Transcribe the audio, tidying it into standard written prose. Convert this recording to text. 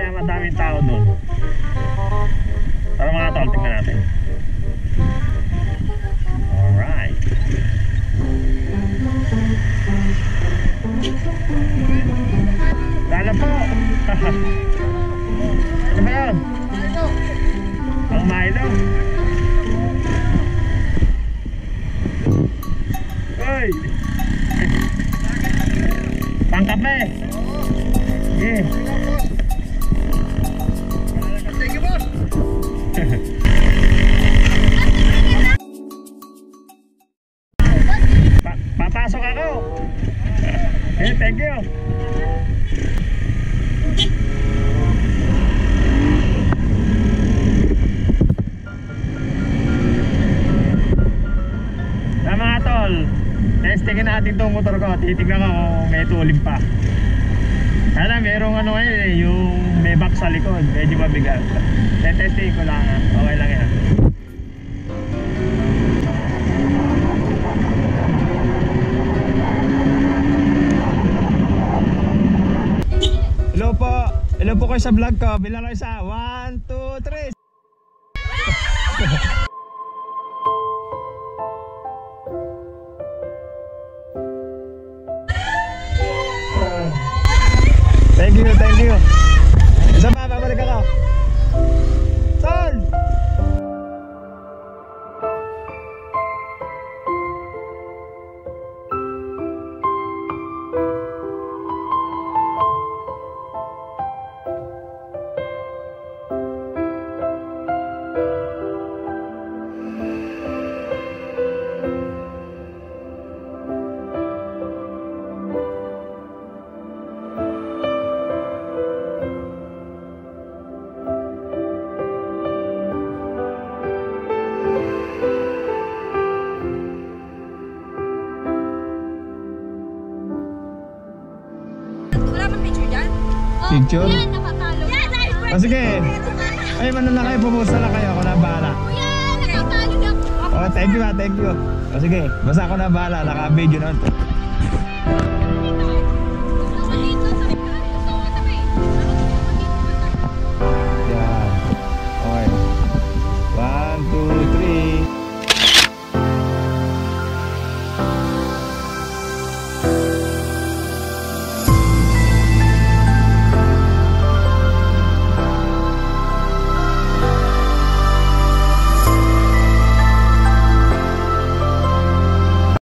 kaya madaming tao doon. Para mga tol, tingnan natin. Alright. Lala po. Ano ba yun? Ang Milo. Uy! Pangkape. Yeah. Thank you, boss. Papasok ako. Thank you. Mga tol, testingin natin itong motor ko. Titignan ko kung may tulim pa. Kaya merong ano ngayon eh, yung may back sa likod. Medyo mabigat. Testingin ko lang ha. Okay lang yan. Hello po. Hello po kayo sa vlog ko. Bilang kayo sa 1, 2, 3. Thank you. Isa pa, babalik ako. Son! Picture? Yan, nakatalo. Oh, sige. Ay, na kayo, pumusta na kayo. Ako na bahala. Kuya, nakatalo na. Oh, thank you. Oh, sige, basta ako na bahala. Naka-video na.